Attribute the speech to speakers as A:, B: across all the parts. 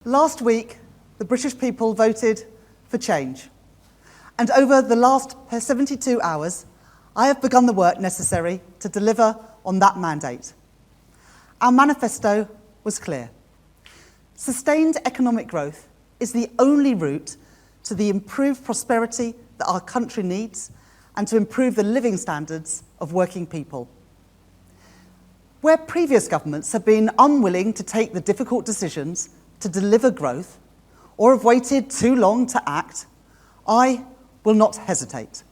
A: Last week, the British people voted for change. And over the last 72 hours, I have begun the work necessary to deliver on that mandate. Our manifesto was clear. Sustained economic growth is the only route to the improved prosperity that our country needs and to improve the living standards of working people. Where previous governments have been unwilling to take the difficult decisions to deliver growth or have waited too long to act, I will not hesitate.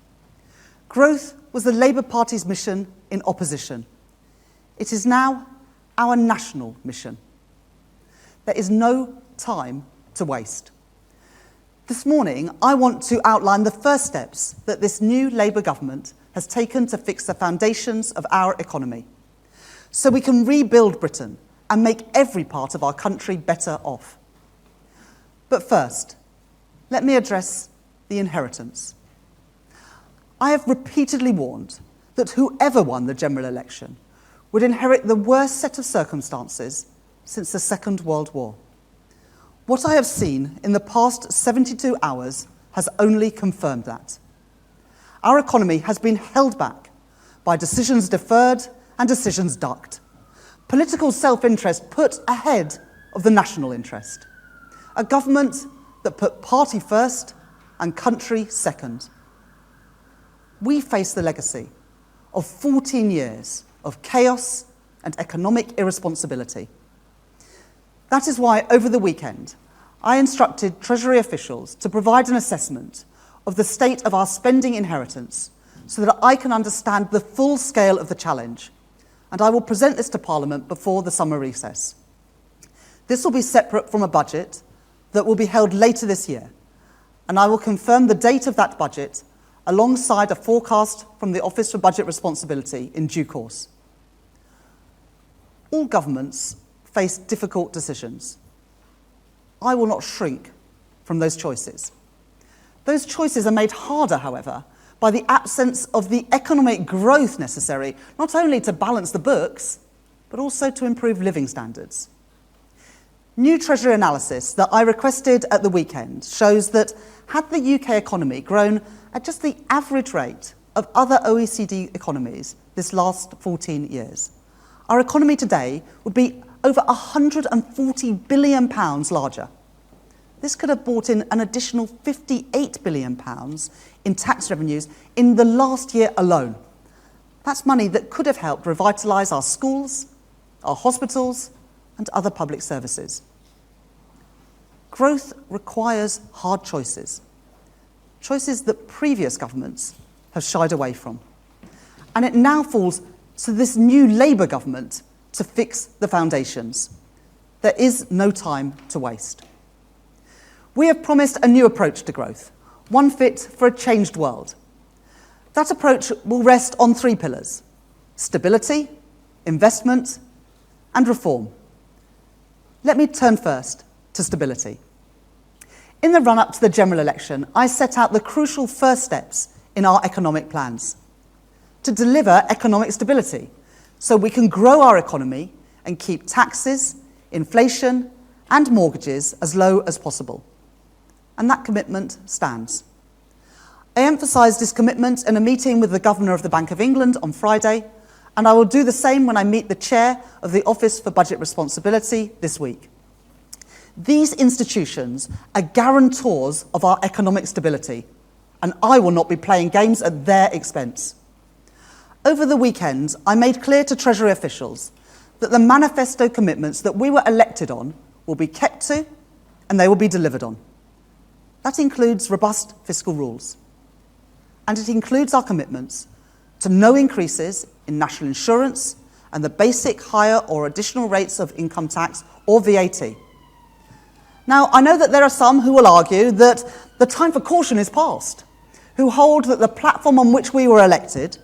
A: Growth was the Labour Party's mission in opposition. It is now our national mission. There is no time to waste. This morning, I want to outline the first steps that this new Labour government has taken to fix the foundations of our economy, so we can rebuild Britain and make every part of our country better off. But first, let me address the inheritance. I have repeatedly warned that whoever won the general election would inherit the worst set of circumstances since the Second World War. What I have seen in the past 72 hours has only confirmed that. Our economy has been held back by decisions deferred and decisions ducked. Political self-interest put ahead of the national interest. A government that put party first and country second. We face the legacy of 14 years of chaos and economic irresponsibility. That is why, over the weekend, I instructed Treasury officials to provide an assessment of the state of our spending inheritance so that I can understand the full scale of the challenge, and I will present this to Parliament before the summer recess. This will be separate from a budget that will be held later this year, and I will confirm the date of that budget alongside a forecast from the Office for Budget Responsibility in due course. All governments face difficult decisions. I will not shrink from those choices. Those choices are made harder, however, by the absence of the economic growth necessary, not only to balance the books, but also to improve living standards. New Treasury analysis that I requested at the weekend shows that had the UK economy grown at just the average rate of other OECD economies this last 14 years, our economy today would be over £140 billion larger. This could have brought in an additional £58 billion in tax revenues in the last year alone. That's money that could have helped revitalise our schools, our hospitals, and other public services. Growth requires hard choices, choices that previous governments have shied away from. And it now falls to this new Labour government to fix the foundations. There is no time to waste. We have promised a new approach to growth, one fit for a changed world. That approach will rest on three pillars: stability, investment, and reform. Let me turn first to stability. In the run-up to the general election, I set out the crucial first steps in our economic plans to deliver economic stability so we can grow our economy and keep taxes, inflation, and mortgages as low as possible. And that commitment stands. I emphasised this commitment in a meeting with the Governor of the Bank of England on Friday, and I will do the same when I meet the Chair of the Office for Budget Responsibility this week. These institutions are guarantors of our economic stability, and I will not be playing games at their expense. Over the weekend, I made clear to Treasury officials that the manifesto commitments that we were elected on will be kept to and they will be delivered on. That includes robust fiscal rules. And it includes our commitments to no increases in national insurance and the basic higher or additional rates of income tax or VAT. Now, I know that there are some who will argue that the time for caution is past, who hold that the platform on which we were elected,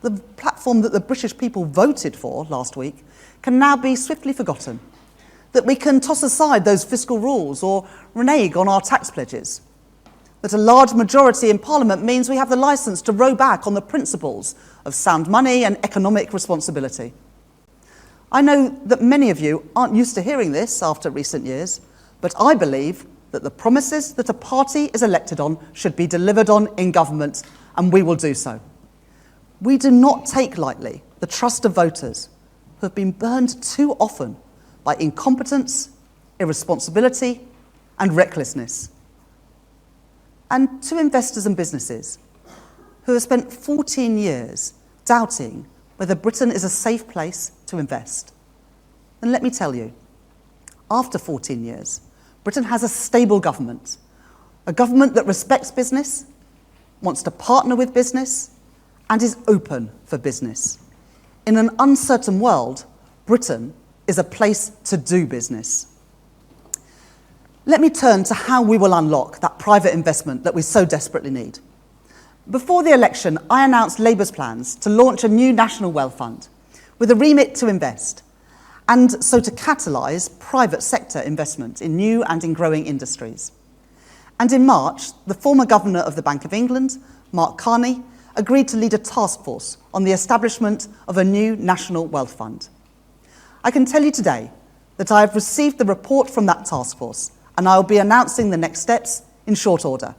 A: the platform that the British people voted for last week, can now be swiftly forgotten, that we can toss aside those fiscal rules or renege on our tax pledges, that a large majority in Parliament means we have the licence to row back on the principles of sound money and economic responsibility. I know that many of you aren't used to hearing this after recent years, but I believe that the promises that a party is elected on should be delivered on in government, and we will do so. We do not take lightly the trust of voters who have been burned too often by incompetence, irresponsibility, and recklessness. And to investors and businesses who have spent 14 years doubting whether Britain is a safe place to invest. And let me tell you, after 14 years, Britain has a stable government, a government that respects business, wants to partner with business, and is open for business. In an uncertain world, Britain is a place to do business. Let me turn to how we will unlock that private investment that we so desperately need. Before the election, I announced Labour's plans to launch a new national wealth fund with a remit to invest, and so to catalyse private sector investment in new and in growing industries. And in March, the former Governor of the Bank of England, Mark Carney, agreed to lead a task force on the establishment of a new national wealth fund. I can tell you today that I have received the report from that task force, and I will be announcing the next steps in short order.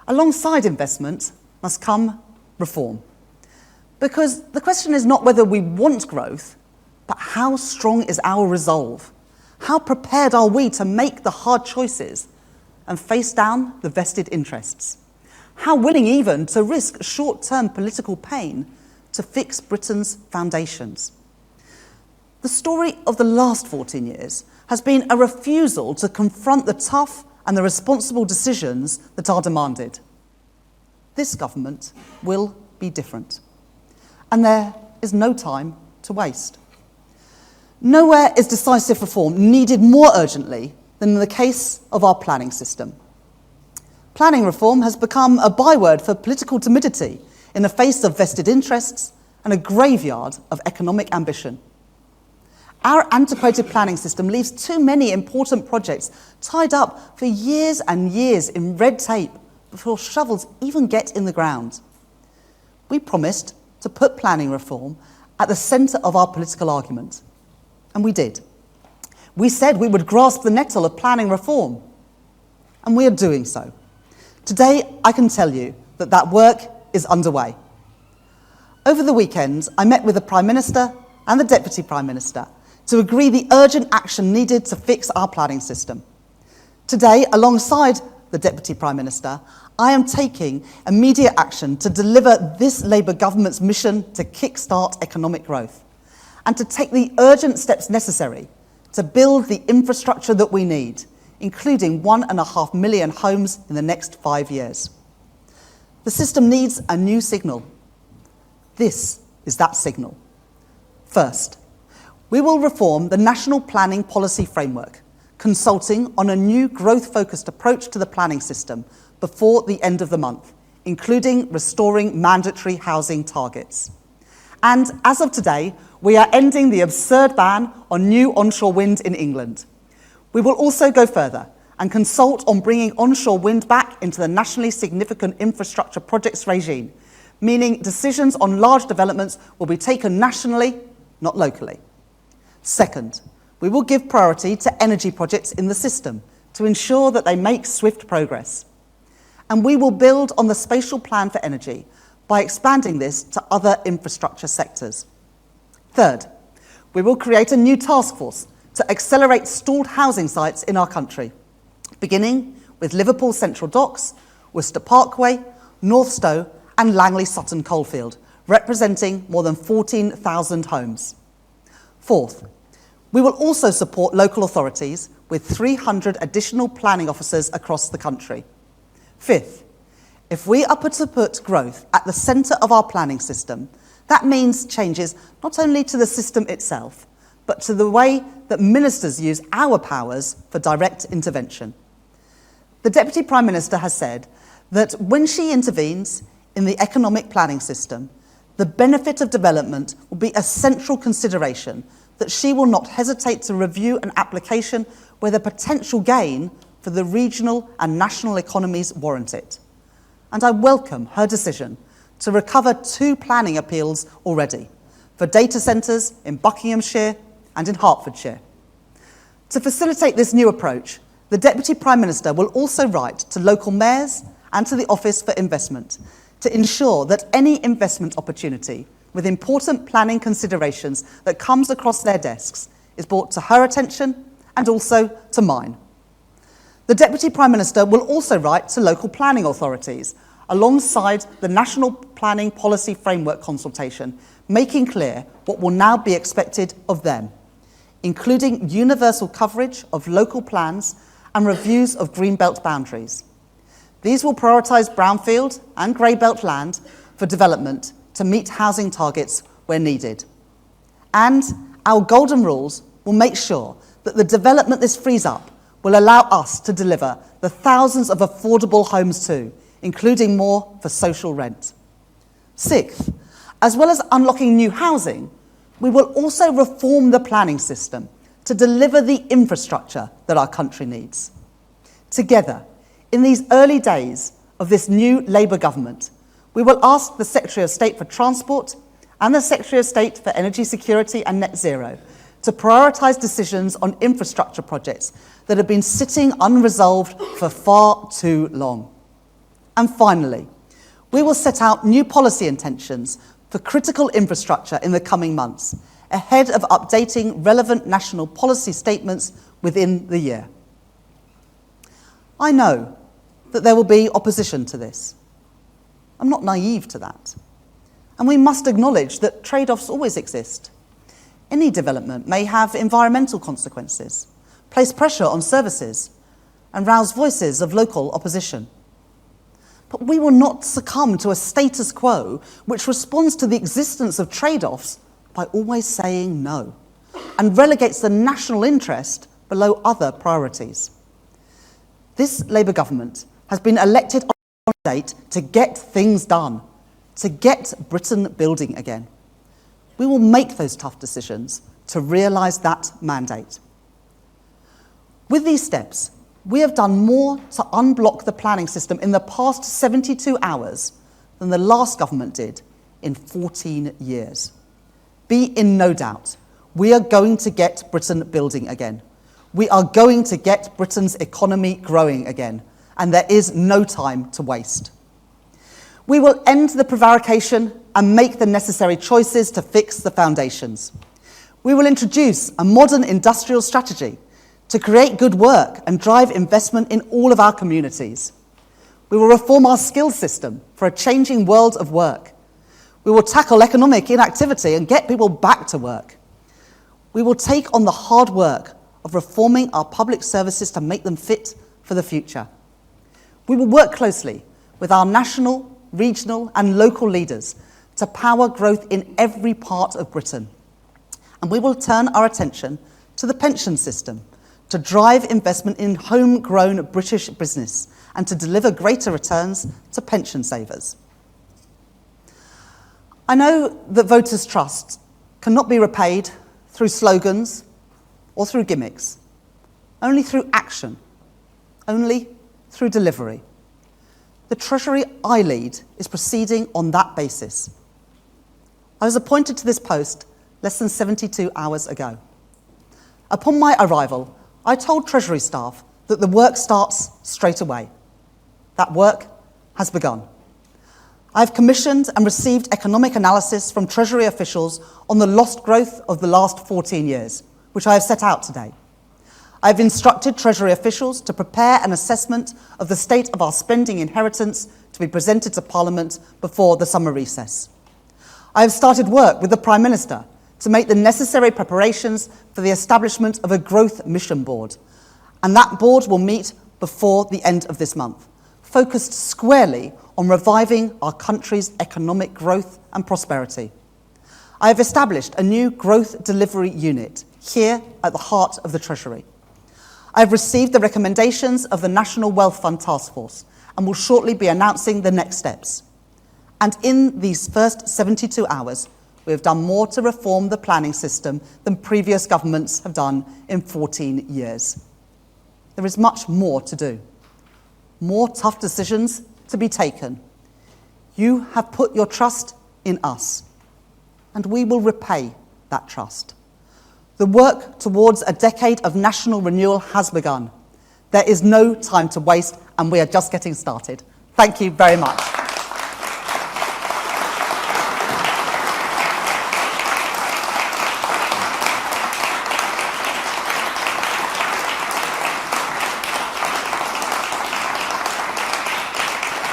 A: Alongside investment must come reform. Because the question is not whether we want growth, but how strong is our resolve? How prepared are we to make the hard choices and face down the vested interests? How willing even to risk short-term political pain to fix Britain's foundations? The story of the last 14 years has been a refusal to confront the tough and the responsible decisions that are demanded. This government will be different. And there is no time to waste. Nowhere is decisive reform needed more urgently than in the case of our planning system. Planning reform has become a byword for political timidity in the face of vested interests and a graveyard of economic ambition. Our antiquated planning system leaves too many important projects tied up for years and years in red tape before shovels even get in the ground. We promised to put planning reform at the centre of our political argument, and we did. We said we would grasp the nettle of planning reform, and we are doing so. Today, I can tell you that that work is underway. Over the weekend, I met with the Prime Minister and the Deputy Prime Minister to agree the urgent action needed to fix our planning system. Today, alongside the Deputy Prime Minister, I am taking immediate action to deliver this Labour government's mission to kickstart economic growth and to take the urgent steps necessary to build the infrastructure that we need, including 1.5 million homes in the next 5 years. The system needs a new signal. This is that signal. First, we will reform the National Planning Policy Framework, consulting on a new growth-focused approach to the planning system before the end of the month, including restoring mandatory housing targets. And as of today, we are ending the absurd ban on new onshore wind in England. We will also go further and consult on bringing onshore wind back into the nationally significant infrastructure projects regime, meaning decisions on large developments will be taken nationally, not locally. Second, we will give priority to energy projects in the system to ensure that they make swift progress. And we will build on the spatial plan for energy by expanding this to other infrastructure sectors. Third, we will create a new task force to accelerate stalled housing sites in our country, beginning with Liverpool Central Docks, Worcester Parkway, North Stowe and Langley Sutton Coalfield, representing more than 14,000 homes. Fourth, we will also support local authorities with 300 additional planning officers across the country. Fifth, if we are to put growth at the centre of our planning system, that means changes not only to the system itself, but to the way that ministers use our powers for direct intervention. The Deputy Prime Minister has said that when she intervenes in the economic planning system, the benefit of development will be a central consideration, that she will not hesitate to review an application where the potential gain for the regional and national economies warrant it. And I welcome her decision to recover 2 planning appeals already, for data centres in Buckinghamshire and in Hertfordshire. To facilitate this new approach, the Deputy Prime Minister will also write to local mayors and to the Office for Investment to ensure that any investment opportunity with important planning considerations that comes across their desks is brought to her attention and also to mine. The Deputy Prime Minister will also write to local planning authorities alongside the National Planning Policy Framework consultation, making clear what will now be expected of them, including universal coverage of local plans and reviews of greenbelt boundaries. These will prioritise brownfield and greybelt land for development to meet housing targets where needed. And our golden rules will make sure that the development this frees up will allow us to deliver the thousands of affordable homes too, including more for social rent. Sixth, as well as unlocking new housing, we will also reform the planning system to deliver the infrastructure that our country needs. Together, in these early days of this new Labour government, we will ask the Secretary of State for Transport and the Secretary of State for Energy Security and Net Zero to prioritise decisions on infrastructure projects that have been sitting unresolved for far too long. And finally, we will set out new policy intentions for critical infrastructure in the coming months, ahead of updating relevant national policy statements within the year. I know that there will be opposition to this. I'm not naive to that. And we must acknowledge that trade-offs always exist. Any development may have environmental consequences, place pressure on services, and rouse voices of local opposition. But we will not succumb to a status quo which responds to the existence of trade-offs by always saying no, and relegates the national interest below other priorities. This Labour government has been elected on a mandate to get things done, to get Britain building again. We will make those tough decisions to realise that mandate. With these steps, we have done more to unblock the planning system in the past 72 hours than the last government did in 14 years. Be in no doubt, we are going to get Britain building again. We are going to get Britain's economy growing again, and there is no time to waste. We will end the prevarication and make the necessary choices to fix the foundations. We will introduce a modern industrial strategy to create good work and drive investment in all of our communities. We will reform our skills system for a changing world of work. We will tackle economic inactivity and get people back to work. We will take on the hard work of reforming our public services to make them fit for the future. We will work closely with our national, regional and local leaders to power growth in every part of Britain. And we will turn our attention to the pension system to drive investment in homegrown British business and to deliver greater returns to pension savers. I know that voters' trust cannot be repaid through slogans or through gimmicks, only through action, only through delivery. The Treasury I lead is proceeding on that basis. I was appointed to this post less than 72 hours ago. Upon my arrival, I told Treasury staff that the work starts straight away. That work has begun. I have commissioned and received economic analysis from Treasury officials on the lost growth of the last 14 years, which I have set out today. I have instructed Treasury officials to prepare an assessment of the state of our spending inheritance to be presented to Parliament before the summer recess. I have started work with the Prime Minister to make the necessary preparations for the establishment of a growth mission board, and that board will meet before the end of this month, focused squarely on reviving our country's economic growth and prosperity. I have established a new growth delivery unit here at the heart of the Treasury. I have received the recommendations of the National Wealth Fund Task Force and will shortly be announcing the next steps. And in these first 72 hours, we have done more to reform the planning system than previous governments have done in 14 years. There is much more to do. More tough decisions to be taken. You have put your trust in us. and we will repay that trust. The work towards a decade of national renewal has begun. There is no time to waste, and we are just getting started. Thank you very much.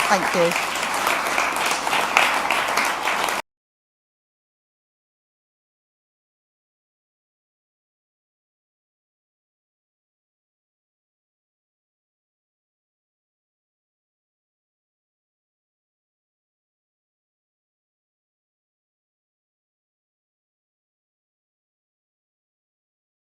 A: Thank you.